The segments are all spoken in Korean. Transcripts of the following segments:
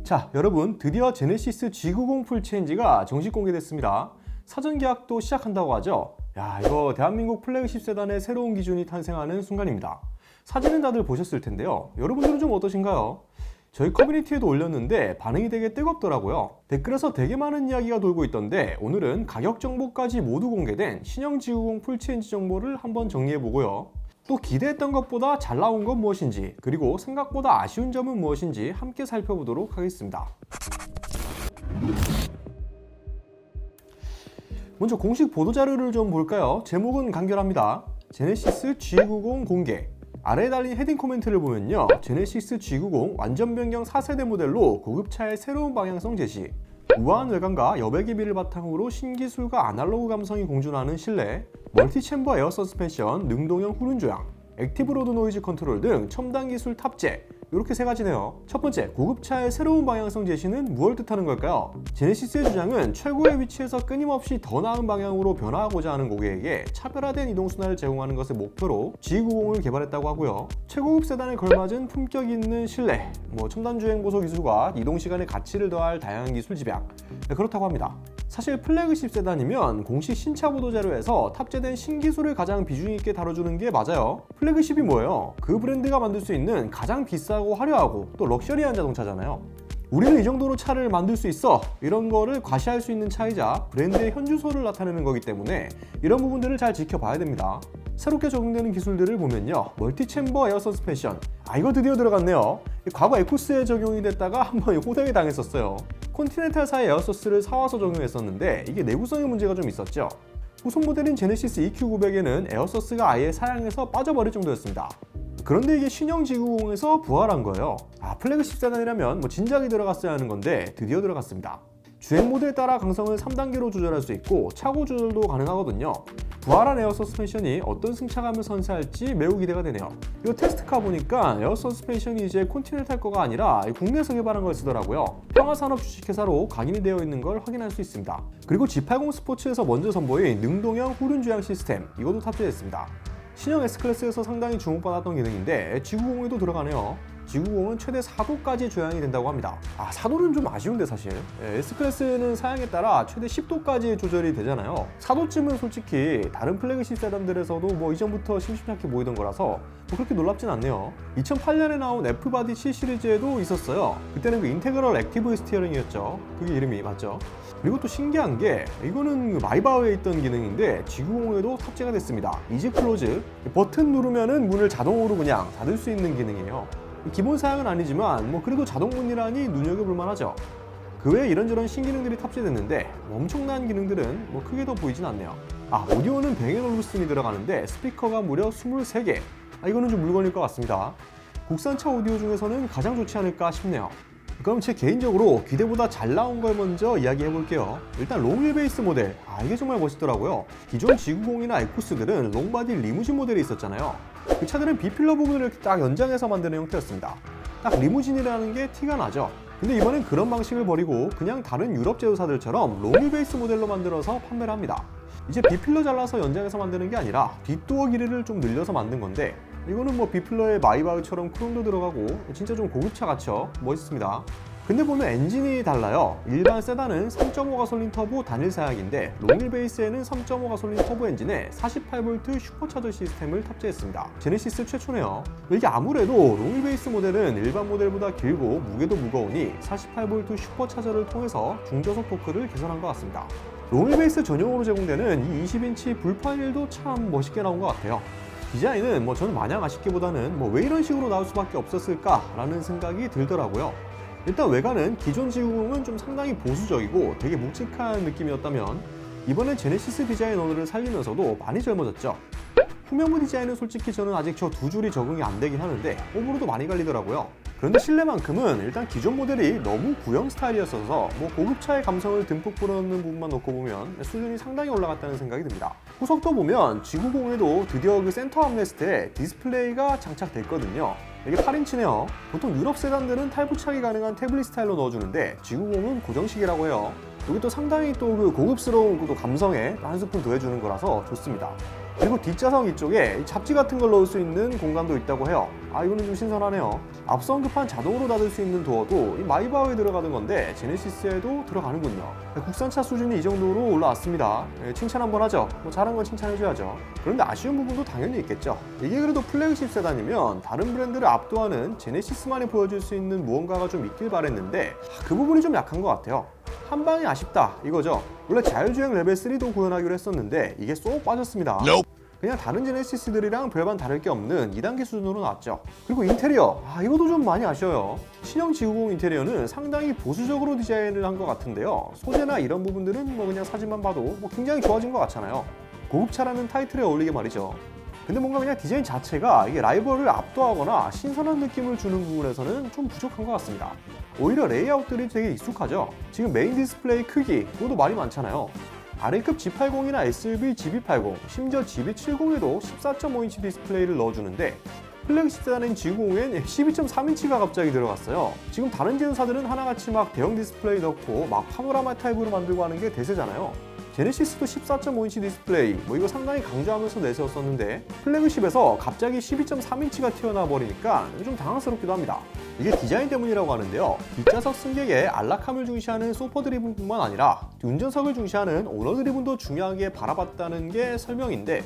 자, 여러분 드디어 제네시스 G90 풀체인지가 정식 공개됐습니다. 사전 계약도 시작한다고 하죠. 야, 이거 대한민국 플래그십 세단의 새로운 기준이 탄생하는 순간입니다. 사진은 다들 보셨을 텐데요. 여러분들은 좀 어떠신가요? 저희 커뮤니티에도 올렸는데 반응이 되게 뜨겁더라고요. 댓글에서 되게 많은 이야기가 돌고 있던데 오늘은 가격 정보까지 모두 공개된 신형 G90 풀체인지 정보를 한번 정리해보고요. 또 기대했던 것보다 잘 나온 건 무엇인지, 그리고 생각보다 아쉬운 점은 무엇인지 함께 살펴보도록 하겠습니다. 먼저 공식 보도자료를 좀 볼까요? 제목은 간결합니다. 제네시스 G90 공개. 아래에 달린 헤딩 코멘트를 보면요, 제네시스 G90 완전 변경 4세대 모델로 고급차의 새로운 방향성 제시, 우아한 외관과 여백의 미를 바탕으로 신기술과 아날로그 감성이 공존하는 실내, 멀티챔버 에어 서스펜션, 능동형 후륜 조향, 액티브 로드 노이즈 컨트롤 등 첨단 기술 탑재, 이렇게 세 가지네요. 첫 번째, 고급차의 새로운 방향성 제시는 무엇을 뜻하는 걸까요? 제네시스의 주장은 최고의 위치에서 끊임없이 더 나은 방향으로 변화하고자 하는 고객에게 차별화된 이동순환을 제공하는 것을 목표로 G90을 개발했다고 하고요. 최고급 세단에 걸맞은 품격 있는 실내, 첨단 주행 보소 기술과 이동 시간의 가치를 더할 다양한 기술 집약, 그렇다고 합니다. 사실 플래그십 세단이면 공식 신차 보도자료에서 탑재된 신기술을 가장 비중 있게 다뤄주는 게 맞아요. 플래그십이 뭐예요? 그 브랜드가 만들 수 있는 가장 비싸고 화려하고 또 럭셔리한 자동차잖아요. 우리는 이 정도로 차를 만들 수 있어, 이런 거를 과시할 수 있는 차이자 브랜드의 현주소를 나타내는 거기 때문에 이런 부분들을 잘 지켜봐야 됩니다. 새롭게 적용되는 기술들을 보면요, 멀티챔버 에어 서스펜션, 이거 드디어 들어갔네요. 과거 에쿠스에 적용이 됐다가 한번 호되게 당했었어요. 컨티넨탈사의 에어서스를 사와서 적용했었는데 이게 내구성의 문제가 좀 있었죠. 후속 모델인 제네시스 EQ900에는 에어서스가 아예 사양에서 빠져버릴 정도였습니다. 그런데 이게 신형 G90에서 부활한 거예요. 플래그십 세단이라면 진작에 들어갔어야 하는 건데 드디어 들어갔습니다. 주행 모드에 따라 강성을 3단계로 조절할 수 있고 차고 조절도 가능하거든요. 부활한 에어 서스펜션이 어떤 승차감을 선사할지 매우 기대가 되네요. 이거 테스트카 보니까 에어 서스펜션이 이제 콘티넨탈 거가 아니라 국내에서 개발한 걸 쓰더라고요. 평화산업 주식회사로 각인이 되어 있는 걸 확인할 수 있습니다. 그리고 G80 스포츠에서 먼저 선보인 능동형 후륜 주행 시스템, 이것도 탑재됐습니다. 신형 S클래스에서 상당히 주목받았던 기능인데 G90에도 들어가네요. G90은 최대 4도까지 조향이 된다고 합니다. 4도는 좀 아쉬운데 사실. S클래스는 사양에 따라 최대 10도까지 조절이 되잖아요. 4도쯤은 솔직히 다른 플래그십 세단들에서도 이전부터 심심찮게 보이던 거라서 그렇게 놀랍진 않네요. 2008년에 나온 F바디 7 시리즈에도 있었어요. 그때는 그 인테그럴 액티브 스티어링이었죠. 그게 이름이 맞죠. 그리고 또 신기한 게 이거는 마이바흐에 있던 기능인데 G90에도 탑재가 됐습니다. 이지 클로즈, 버튼 누르면은 문을 자동으로 그냥 닫을 수 있는 기능이에요. 기본 사양은 아니지만 그래도 자동문이라니 눈여겨볼 만하죠. 그 외에 이런저런 신기능들이 탑재됐는데 엄청난 기능들은 크게 더 보이진 않네요. 오디오는 뱅 앤 올루슨이 들어가는데 스피커가 무려 23개. 이거는 좀 물건일 것 같습니다. 국산차 오디오 중에서는 가장 좋지 않을까 싶네요. 그럼 제 개인적으로 기대보다 잘 나온 걸 먼저 이야기해 볼게요. 일단 롱휠베이스 모델, 이게 정말 멋있더라고요. 기존 G90이나 에쿠스들은 롱바디 리무진 모델이 있었잖아요. 그 차들은 B필러 부분을 이렇게 딱 연장해서 만드는 형태였습니다. 딱 리무진이라는 게 티가 나죠. 근데 이번엔 그런 방식을 버리고 그냥 다른 유럽 제조사들처럼 롱휠베이스 모델로 만들어서 판매를 합니다. 이제 B필러 잘라서 연장해서 만드는 게 아니라 뒷도어 길이를 좀 늘려서 만든 건데, 이거는 B필러에 마이바흐처럼 크롬도 들어가고 진짜 좀 고급차 같죠. 멋있습니다. 근데 보면 엔진이 달라요. 일반 세단은 3.5 가솔린 터보 단일 사양인데 롱휠베이스에는 3.5 가솔린 터보 엔진에 48V 슈퍼차저 시스템을 탑재했습니다. 제네시스 최초네요. 이게 아무래도 롱휠베이스 모델은 일반 모델보다 길고 무게도 무거우니 48V 슈퍼차저를 통해서 중저속 토크를 개선한 것 같습니다. 롱휠베이스 전용으로 제공되는 이 20인치 불판일도 참 멋있게 나온 것 같아요. 디자인은 저는 마냥 아쉽기보다는 왜 이런 식으로 나올 수밖에 없었을까라는 생각이 들더라고요. 일단 외관은 기존 G90은 좀 상당히 보수적이고 되게 묵직한 느낌이었다면 이번엔 제네시스 디자인 언어를 살리면서도 많이 젊어졌죠. 후면부 디자인은 솔직히 저는 아직 저 두 줄이 적응이 안 되긴 하는데 호불호도 많이 갈리더라고요. 그런데 실내만큼은 일단 기존 모델이 너무 구형 스타일이었어서 고급차의 감성을 듬뿍 불어넣는 부분만 놓고 보면 수준이 상당히 올라갔다는 생각이 듭니다. 후석도 보면 G90에도 드디어 그 센터 암레스트에 디스플레이가 장착됐거든요. 이게 8인치네요. 보통 유럽 세단들은 탈부착이 가능한 태블릿 스타일로 넣어주는데 G90은 고정식이라고 해요. 여기 또 상당히 또 그 고급스러운 또 감성에 한 스푼 더해주는 거라서 좋습니다. 그리고 뒷좌석 이쪽에 잡지 같은 걸 넣을 수 있는 공간도 있다고 해요. 이거는 좀 신선하네요. 앞서 언급한 자동으로 닫을 수 있는 도어도 이 마이바흐에 들어가는 건데 제네시스에도 들어가는군요. 국산차 수준이 이 정도로 올라왔습니다. 칭찬 한번 하죠. 잘한 건 칭찬해줘야죠. 그런데 아쉬운 부분도 당연히 있겠죠. 이게 그래도 플래그십 세단이면 다른 브랜드를 압도하는 제네시스만이 보여줄 수 있는 무언가가 좀 있길 바랬는데 그 부분이 좀 약한 것 같아요. 한 방이 아쉽다 이거죠. 원래 자율주행 레벨 3도 구현하기로 했었는데 이게 쏙 빠졌습니다. 그냥 다른 제네시스들이랑 별반 다를 게 없는 2단계 수준으로 나왔죠. 그리고 인테리어, 이것도 좀 많이 아쉬워요. 신형 G90 인테리어는 상당히 보수적으로 디자인을 한 것 같은데요. 소재나 이런 부분들은 그냥 사진만 봐도 굉장히 좋아진 것 같잖아요. 고급차라는 타이틀에 어울리게 말이죠. 근데 뭔가 그냥 디자인 자체가 이게 라이벌을 압도하거나 신선한 느낌을 주는 부분에서는 좀 부족한 것 같습니다. 오히려 레이아웃들이 되게 익숙하죠. 지금 메인 디스플레이 크기, 그것도 말이 많잖아요. 아래급 G80이나 SUV GB80, 심지어 GB70에도 14.5인치 디스플레이를 넣어주는데 플래그십 세단인 G90엔 12.3인치가 갑자기 들어갔어요. 지금 다른 제휴사들은 하나같이 막 대형 디스플레이 넣고 막 파노라마 타입으로 만들고 하는 게 대세잖아요. 제네시스도 14.5인치 디스플레이, 이거 상당히 강조하면서 내세웠었는데 플래그십에서 갑자기 12.3인치가 튀어나와 버리니까 좀 당황스럽기도 합니다. 이게 디자인 때문이라고 하는데요. 뒷좌석 승객의 안락함을 중시하는 소퍼 드리븐뿐만 아니라 운전석을 중시하는 오너 드리븐도 중요하게 바라봤다는 게 설명인데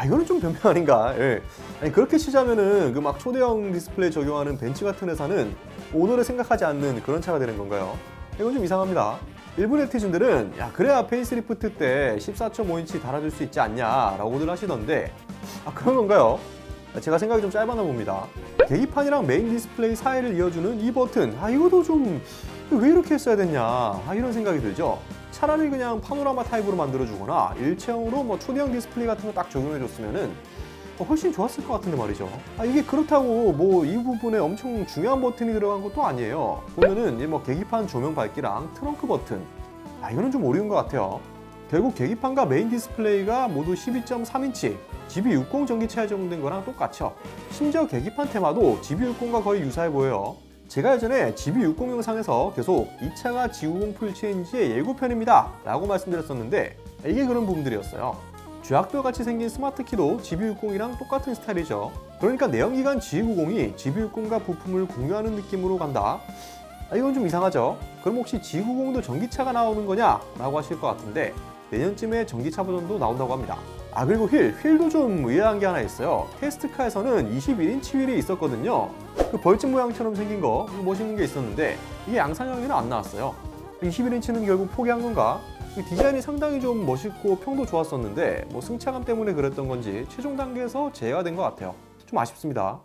이거는 좀 변명 아닌가. 아니, 그렇게 치자면은 그 막 초대형 디스플레이 적용하는 벤츠 같은 회사는 오너를 생각하지 않는 그런 차가 되는 건가요? 이건 좀 이상합니다. 일부 네티즌들은 그래야 페이스리프트 때 14.5인치 달아줄 수 있지 않냐 라고들 하시던데 그런 건가요? 제가 생각이 좀 짧았나 봅니다. 계기판이랑 메인 디스플레이 사이를 이어주는 이 버튼, 이것도 좀 왜 이렇게 했어야 됐냐 이런 생각이 들죠. 차라리 그냥 파노라마 타입으로 만들어주거나 일체형으로 초대형 디스플레이 같은 거 딱 적용해줬으면은 훨씬 좋았을 것 같은데 말이죠. 이게 그렇다고 이 부분에 엄청 중요한 버튼이 들어간 것도 아니에요. 보면은 계기판 조명 밝기랑 트렁크 버튼, 이거는 좀 오류인 것 같아요. 결국 계기판과 메인 디스플레이가 모두 12.3인치 GB60 전기차에 적용된 거랑 똑같죠. 심지어 계기판 테마도 GB60과 거의 유사해 보여요. 제가 예전에 GB60 영상에서 계속 이 차가 G90 풀체인지의 예고편입니다 라고 말씀드렸었는데 이게 그런 부분들이었어요. 쥐약돌 같이 생긴 스마트키도 GB60이랑 똑같은 스타일이죠. 그러니까 내연기관 G90이 GB60과 부품을 공유하는 느낌으로 간다. 이건 좀 이상하죠. 그럼 혹시 G90도 전기차가 나오는 거냐? 라고 하실 것 같은데 내년쯤에 전기차 버전도 나온다고 합니다. 그리고 휠도 좀 의아한 게 하나 있어요. 테스트카에서는 21인치 휠이 있었거든요. 그 벌집 모양처럼 생긴 거 멋있는 게 있었는데 이게 양산형에는 안 나왔어요. 21인치는 결국 포기한 건가? 디자인이 상당히 좀 멋있고 평도 좋았었는데 승차감 때문에 그랬던 건지 최종 단계에서 제외가 된 것 같아요. 좀 아쉽습니다.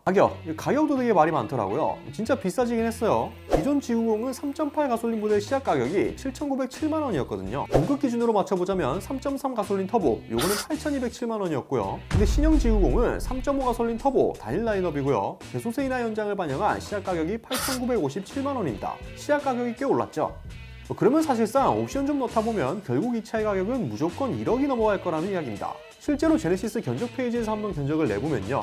가격도 되게 말이 많더라고요. 진짜 비싸지긴 했어요. 기존 G90은 3.8 가솔린 모델 시작 가격이 7,907만 원이었거든요. 공급 기준으로 맞춰보자면 3.3 가솔린 터보, 요거는 8,207만 원이었고요. 근데 신형 G90은 3.5 가솔린 터보 단일 라인업이고요. 배수세 인하 연장을 반영한 시작 가격이 8,957만 원입니다. 시작 가격이 꽤 올랐죠. 그러면 사실상 옵션 좀 넣다 보면 결국 이 차의 가격은 무조건 1억이 넘어갈 거라는 이야기입니다. 실제로 제네시스 견적 페이지에서 한번 견적을 내보면요.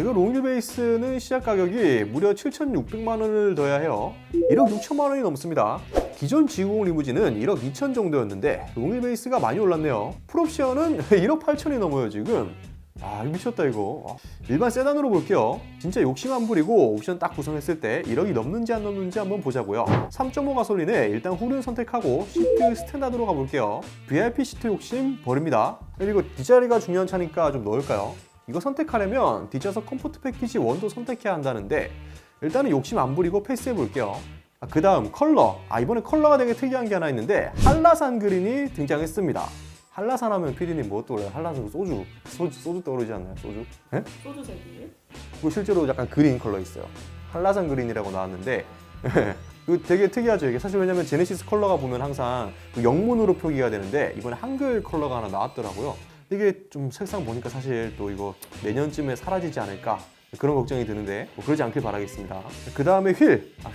이거 롱휠 베이스는 시작 가격이 무려 7,600만 원을 더해야 해요. 1억 6천만 원이 넘습니다. 기존 G90 리무진은 1억 2천 정도였는데 롱휠 베이스가 많이 올랐네요. 풀옵션은 1억 8천이 넘어요 지금. 미쳤다 이거. 일반 세단으로 볼게요. 진짜 욕심 안 부리고 옵션 딱 구성했을 때 1억이 넘는지 안 넘는지 한번 보자고요. 3.5 가솔린에 일단 훌은 선택하고 시트 스탠다드로 가볼게요. VIP 시트 욕심 버립니다. 그리고 뒷자리가 중요한 차니까 좀 넣을까요? 이거 선택하려면 뒷좌석 컴포트 패키지 1도 선택해야 한다는데 일단은 욕심 안 부리고 패스해 볼게요. 그 다음 컬러. 이번에 컬러가 되게 특이한 게 하나 있는데 한라산 그린이 등장했습니다. 한라산 하면 PD님 뭐 떠올라요? 한라산 소주 떠오르지 않나요? 소주? 네? 소주색이에요? 그리고 실제로 약간 그린 컬러 있어요. 한라산 그린이라고 나왔는데 이거 되게 특이하죠. 이게 사실 왜냐면 제네시스 컬러가 보면 항상 영문으로 표기가 되는데 이번에 한글 컬러가 하나 나왔더라고요. 이게 좀 색상 보니까 사실 또 이거 내년쯤에 사라지지 않을까 그런 걱정이 드는데 그러지 않길 바라겠습니다. 그 다음에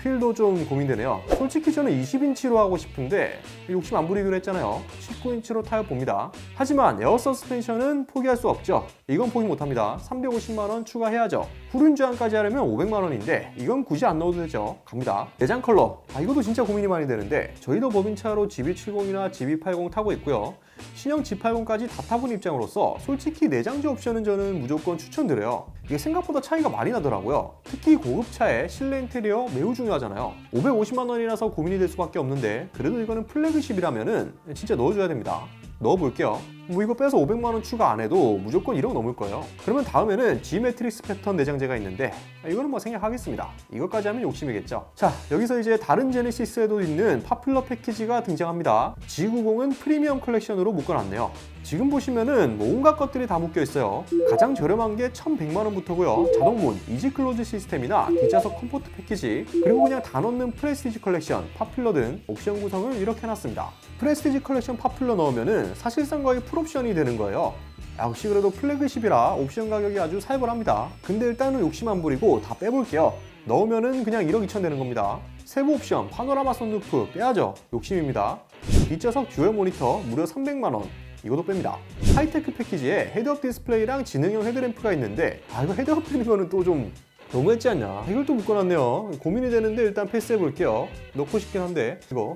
휠도 좀 고민되네요. 솔직히 저는 20인치로 하고 싶은데 욕심 안 부리기로 했잖아요. 19인치로 타협 봅니다. 하지만 에어 서스펜션은 포기할 수 없죠. 이건 포기 못합니다. 350만원 추가해야죠. 후륜 주행까지 하려면 500만원인데 이건 굳이 안 넣어도 되죠. 갑니다. 내장 컬러, 이것도 진짜 고민이 많이 되는데 저희도 법인차로 GB70이나 GB80 타고 있고요. 신형 G80까지 다 타본 입장으로서 솔직히 내장재 옵션은 저는 무조건 추천드려요. 이게 생각보다 차이가 많이 나더라고요. 특히 고급차의 실내 인테리어 매우 중요하잖아요. 550만 원이라서 고민이 될 수밖에 없는데 그래도 이거는 플래그십이라면은 진짜 넣어줘야 됩니다. 넣어볼게요. 이거 빼서 500만원 추가 안 해도 무조건 1억 넘을 거예요. 그러면 다음에는 G 매트릭스 패턴 내장재가 있는데 이거는 뭐 생략하겠습니다. 이것까지 하면 욕심이겠죠. 자, 여기서 이제 다른 제네시스에도 있는 파퓰러 패키지가 등장합니다. G90은 프리미엄 컬렉션으로 묶어놨네요. 지금 보시면은 온갖 것들이 다 묶여 있어요. 가장 저렴한 게 1,100만원부터고요. 자동문, 이지 클로즈 시스템이나 뒷좌석 컴포트 패키지, 그리고 그냥 다 넣는 프레스티지 컬렉션, 파퓰러 등 옵션 구성을 이렇게 해놨습니다. 프레스티지 컬렉션 파퓰러 넣으면은 사실상 거의 풀옵션이 되는 거예요. 역시 그래도 플래그십이라 옵션 가격이 아주 살벌합니다. 근데 일단은 욕심 안 부리고 다 빼볼게요. 넣으면은 그냥 1억 2천 되는 겁니다. 세부 옵션, 파노라마 선루프 빼야죠. 욕심입니다. 뒷좌석 듀얼 모니터 무려 300만원. 이것도 뺍니다. 하이테크 패키지에 헤드업 디스플레이랑 지능형 헤드램프가 있는데 이거 헤드업 되는 거는 또 좀 너무했지 않냐. 이걸 또 묶어놨네요. 고민이 되는데 일단 패스해볼게요. 넣고 싶긴 한데 이거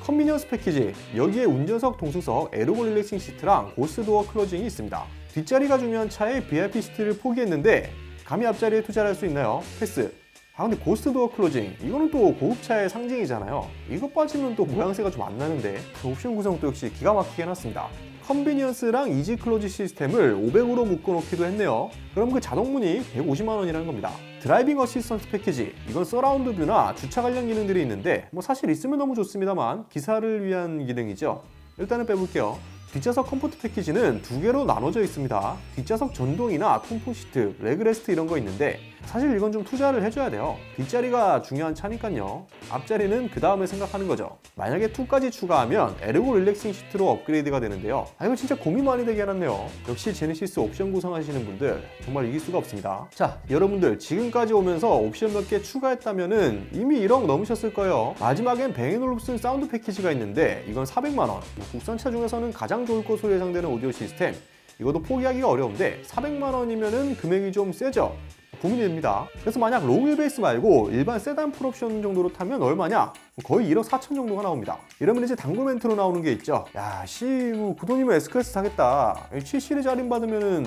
컨비니언스 패키지, 여기에 운전석, 동수석, 에르고 릴렉싱 시트랑 고스트 도어 클로징이 있습니다. 뒷자리가 중요한 차에 VIP 시트를 포기했는데 감히 앞자리에 투자를 할 수 있나요? 패스. 근데 고스트 도어 클로징, 이거는 또 고급차의 상징이잖아요. 이거 빠지면 또 모양새가 좀 안 나는데 옵션 구성도 역시 기가 막히게 해놨습니다. 컨비니언스랑 이지 클로즈 시스템을 500으로 묶어놓기도 했네요. 그럼 그 자동문이 150만원이라는 겁니다. 드라이빙 어시스턴트 패키지, 이건 서라운드 뷰나 주차 관련 기능들이 있는데 사실 있으면 너무 좋습니다만 기사를 위한 기능이죠. 일단은 빼볼게요. 뒷좌석 컴포트 패키지는 두 개로 나눠져 있습니다. 뒷좌석 전동이나 콤포시트, 레그레스트 이런 거 있는데 사실 이건 좀 투자를 해줘야 돼요. 뒷자리가 중요한 차니까요. 앞자리는 그 다음에 생각하는 거죠. 만약에 2까지 추가하면 에르고 릴렉싱 시트로 업그레이드가 되는데요. 이거 진짜 고민 많이 되게 해놨네요. 역시 제네시스 옵션 구성하시는 분들 정말 이길 수가 없습니다. 자, 여러분들 지금까지 오면서 옵션 몇 개 추가했다면은 이미 1억 넘으셨을 거예요. 마지막엔 뱅앤올룹슨 사운드 패키지가 있는데 이건 400만원. 국산차 중에서는 가장 좋을 것으로 예상되는 오디오 시스템. 이것도 포기하기가 어려운데 400만원이면은 금액이 좀 세죠. 고민이 됩니다. 그래서 만약 롱휠베이스 말고 일반 세단 풀옵션 정도로 타면 얼마냐? 거의 1억 4천 정도가 나옵니다. 이러면 이제 당구 멘트로 나오는 게 있죠. 야, 그 돈이면 S클래스 사겠다. 7시리즈 할인 받으면은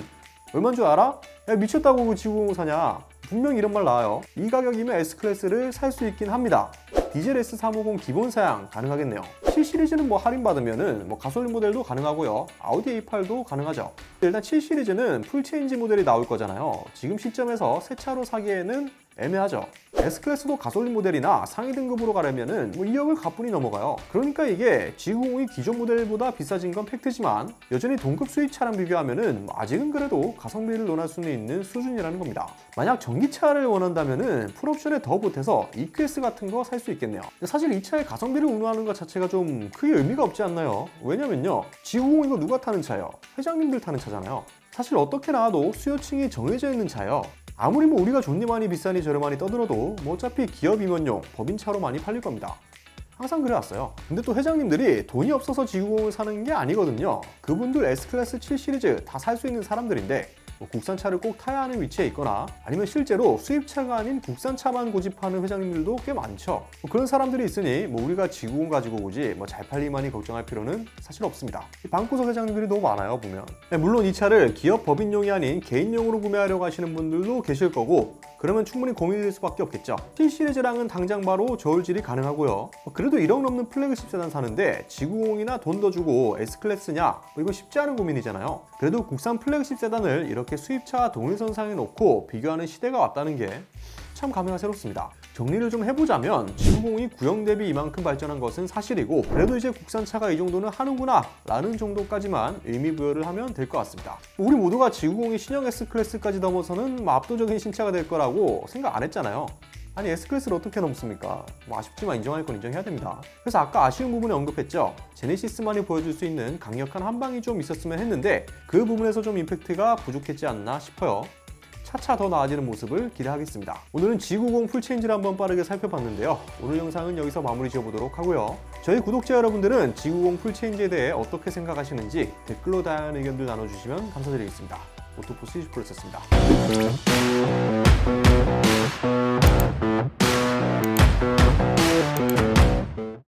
얼마인 줄 알아? 야, 미쳤다고 그 G90 사냐? 분명히 이런 말 나와요. 이 가격이면 S클래스를 살 수 있긴 합니다. 디젤 S350 기본 사양 가능하겠네요. 7시리즈는 할인받으면은 가솔린 모델도 가능하고요. 아우디 A8도 가능하죠. 일단 7시리즈는 풀체인지 모델이 나올 거잖아요. 지금 시점에서 새 차로 사기에는 애매하죠. S클래스도 가솔린 모델이나 상위 등급으로 가려면은 2억을 가뿐히 넘어가요. 그러니까 이게 G90이 기존 모델보다 비싸진 건 팩트지만 여전히 동급 수입차랑 비교하면은 아직은 그래도 가성비를 논할 수는 있는 수준이라는 겁니다. 만약 전기차를 원한다면은 풀옵션에 더 보태서 EQS 같은 거 살 수 있겠네요. 사실 이 차의 가성비를 운운하는 것 자체가 좀 크게 의미가 없지 않나요? 왜냐면요, G90 이거 누가 타는 차예요? 회장님들 타는 차잖아요. 사실 어떻게 나와도 수요층이 정해져 있는 차예요. 아무리 우리가 좋니 많이 비싸니 저렴하니 떠들어도 어차피 기업 임원용 법인차로 많이 팔릴 겁니다. 항상 그래왔어요. 근데 또 회장님들이 돈이 없어서 G90을 사는 게 아니거든요. 그분들 S클래스 7시리즈 다 살 수 있는 사람들인데 국산차를 꼭 타야 하는 위치에 있거나 아니면 실제로 수입차가 아닌 국산차만 고집하는 회장님들도 꽤 많죠. 그런 사람들이 있으니 우리가 G90 가지고 오지 잘 팔리만이 걱정할 필요는 사실 없습니다. 방구석 회장님들이 너무 많아요, 보면. 물론 이 차를 기업 법인용이 아닌 개인용으로 구매하려고 하시는 분들도 계실 거고, 그러면 충분히 고민이 될 수밖에 없겠죠. T 시리즈랑은 당장 바로 저울질이 가능하고요. 그래도 1억 넘는 플래그십 세단 사는데 G90이나 돈 더 주고 S클래스냐? 이거 쉽지 않은 고민이잖아요. 그래도 국산 플래그십 세단을 이렇게 수입차와 동일선상에 놓고 비교하는 시대가 왔다는 게 참 감회가 새롭습니다. 정리를 좀 해보자면 G90이 구형 대비 이만큼 발전한 것은 사실이고, 그래도 이제 국산차가 이 정도는 하는구나 라는 정도까지만 의미부여를 하면 될 것 같습니다. 우리 모두가 G90이 신형 S클래스까지 넘어서는 압도적인 신차가 될 거라고 생각 안 했잖아요. 아니, S클래스를 어떻게 넘습니까? 아쉽지만 인정할 건 인정해야 됩니다. 그래서 아까 아쉬운 부분에 언급했죠. 제네시스만이 보여줄 수 있는 강력한 한방이 좀 있었으면 했는데 그 부분에서 좀 임팩트가 부족했지 않나 싶어요. 차차 더 나아지는 모습을 기대하겠습니다. 오늘은 G90 풀체인지를 한번 빠르게 살펴봤는데요. 오늘 영상은 여기서 마무리 지어보도록 하고요. 저희 구독자 여러분들은 G90 풀체인지에 대해 어떻게 생각하시는지 댓글로 다양한 의견들 나눠주시면 감사드리겠습니다. 오토포스 20%였습니다.